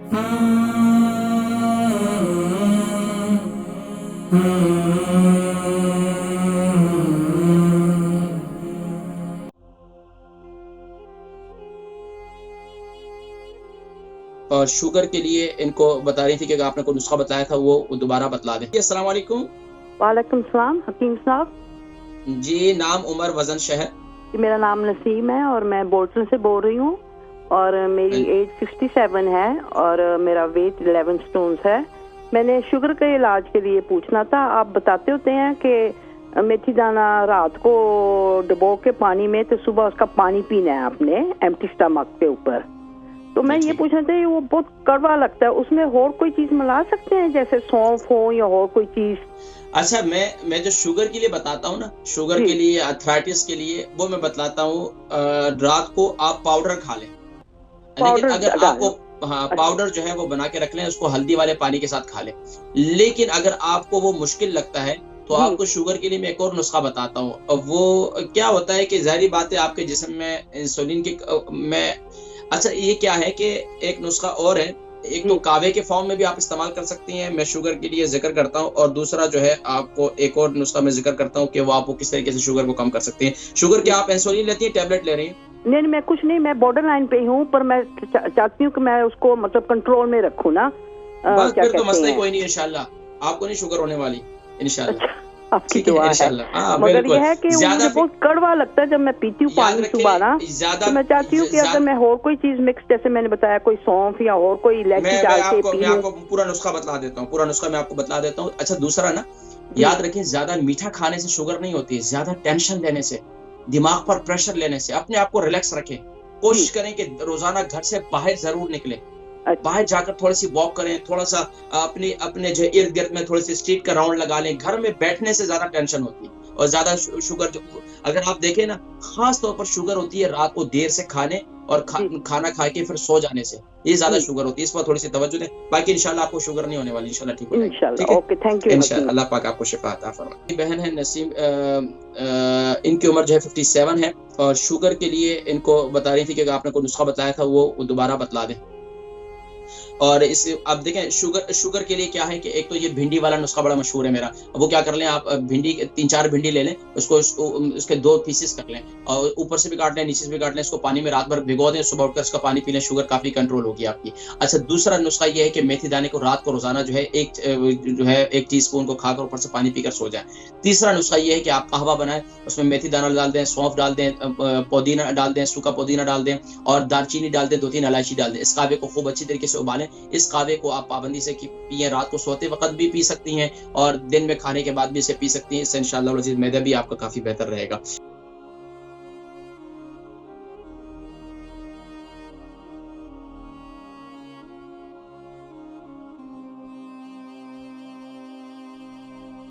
और शुगर के लिए इनको बता रही थी कि आपने कोई नुस्खा बताया था वो दोबारा बतला दें। अस्सलाम वालेकुम। वालेकुम सलाम हकीम साहब। जी, नाम, उम्र, वजन, शहर? मेरा नाम नसीम है और मैं बोल्टन से बोल रही हूँ और मेरी एज 67 है और मेरा वेट 11 स्टोन्स है। मैंने शुगर के इलाज के लिए पूछना था। आप बताते होते हैं कि मेथी दाना रात को डुबो के पानी में तो सुबह उसका पानी पीना है आपने एम्प्टी स्टमक के ऊपर। तो मैं ये पूछना था वो बहुत कड़वा लगता है, उसमें और कोई चीज मिला सकते हैं जैसे सौंफ हो या और कोई चीज? अच्छा, मैं जो शुगर के लिए बताता हूँ ना, शुगर के लिए, अर्थराइटिस के लिए, वो मैं बतलाता हूँ। रात को आप पाउडर खा लें, लेकिन अगर आपको पाउडर जो है वो बना के रख लें, उसको हल्दी वाले पानी के साथ खा लें। लेकिन अगर आपको वो मुश्किल लगता है तो आपको शुगर के लिए मैं एक और नुस्खा बताता हूँ। वो क्या होता है कि ज़ाहिर बात है आपके जिस्म में इंसुलिन की अच्छा, ये क्या है कि एक नुस्खा और है। एक तो कावे के फॉर्म में भी आप इस्तेमाल कर सकती हैं, मैं शुगर के लिए जिक्र करता हूँ, और दूसरा जो है आपको एक और नुस्खा मैं जिक्र करता हूँ कि वो आपको किस तरीके से शुगर को कम कर सकते हैं। शुगर के आप इंसुलिन लेती हैं, टैबलेट ले रही हैं? नहीं, मैं कुछ नहीं, मैं बॉर्डर लाइन पे हूँ, पर मैं चाहती हूँ कि मैं उसको मतलब कंट्रोल में रखूँ ना। बस फिर तो मसला ही कोई नहीं, इंशाल्लाह आपको नहीं शुगर होने वाली, इंशाल्लाह। आपकी दुआ है। मगर यह है कि मुझे बहुत कड़वा लगता है जब मैं पीती हूँ पानी सुबह ना, तो मैं चाहती हूँ कि अगर मैं और कोई चीज मिक्स, जैसे मैंने बताया कोई सौंफ या और कोई इलायची डाल के पीऊं। मैं आपको पूरा नुस्खा बतला देता हूँ, पूरा नुस्खा मैं आपको बतला देता हूँ। अच्छा, दूसरा ना, याद रखें, ज्यादा मीठा खाने से शुगर नहीं होती है, ज्यादा टेंशन लेने से, दिमाग पर प्रेशर लेने से। अपने आप को रिलैक्स रखें, कोशिश करें कि रोजाना घर से बाहर जरूर निकले, बाहर जाकर थोड़ी सी वॉक करें, थोड़ा सा अपने जो इर्द गिर्द में थोड़ी सी स्ट्रीट का राउंड लगा लें। घर में बैठने से ज्यादा टेंशन होती है, और ज्यादा शुगर जो, अगर आप देखें ना, खास तौर पर शुगर होती है रात को देर से खाने और खाना खा के फिर सो जाने से, ये ज्यादा शुगर होती है। इस पर थोड़ी सी तवज्जो दें, बाकी इंशाल्लाह आपको शुगर नहीं होने वाली, इंशाल्लाह ठीक हो जाएगी। ठीक है, ओके, थैंक यू। इंशाल्लाह अल्लाह पाक आपको शिफा अता फरमाए। बहन है नसीम, इनकी उम्र जो है 57 है, और शुगर के लिए इनको बता रही थी कि आपने कोई नुस्खा बताया था वो दोबारा बतला दें। और इस अब देखें, शुगर के लिए क्या है कि एक तो ये भिंडी वाला नुस्खा बड़ा मशहूर है मेरा। वो क्या कर लें आप, भिंडी 3-4 भिंडी ले लें, उसके 2 पीसेस कर लें, और ऊपर से भी काट लें, नीचे से भी काट लें। इसको पानी में रात भर भिगो दें, सुबह उठकर इसका पानी पी लें, शुगर काफी कंट्रोल होगी आपकी। अच्छा, दूसरा नुस्खा ये है कि मेथी दाने को रात को रोजाना जो है 1 टीस्पून को खाकर ऊपर से पानी पीकर सो जाए। तीसरा नुस्खा ये है कि आप कहवा बनाएं, उसमें मेथी दाना डाल दें, सौंफ डाल दें, पुदीना डाल दें, सूखा पुदीना डाल दें, और दालचीनी डाल दें, 2-3 इलायची डाल दें। इस कहवे को खूब अच्छी तरीके से उबालें। इस कहवे को आप पाबंदी से पिए, रात को सोते वक्त भी पी सकती हैं और दिन में खाने के बाद भी इसे पी सकती हैं। इससे इंशाअल्लाह मैदा भी आपका काफी बेहतर रहेगा।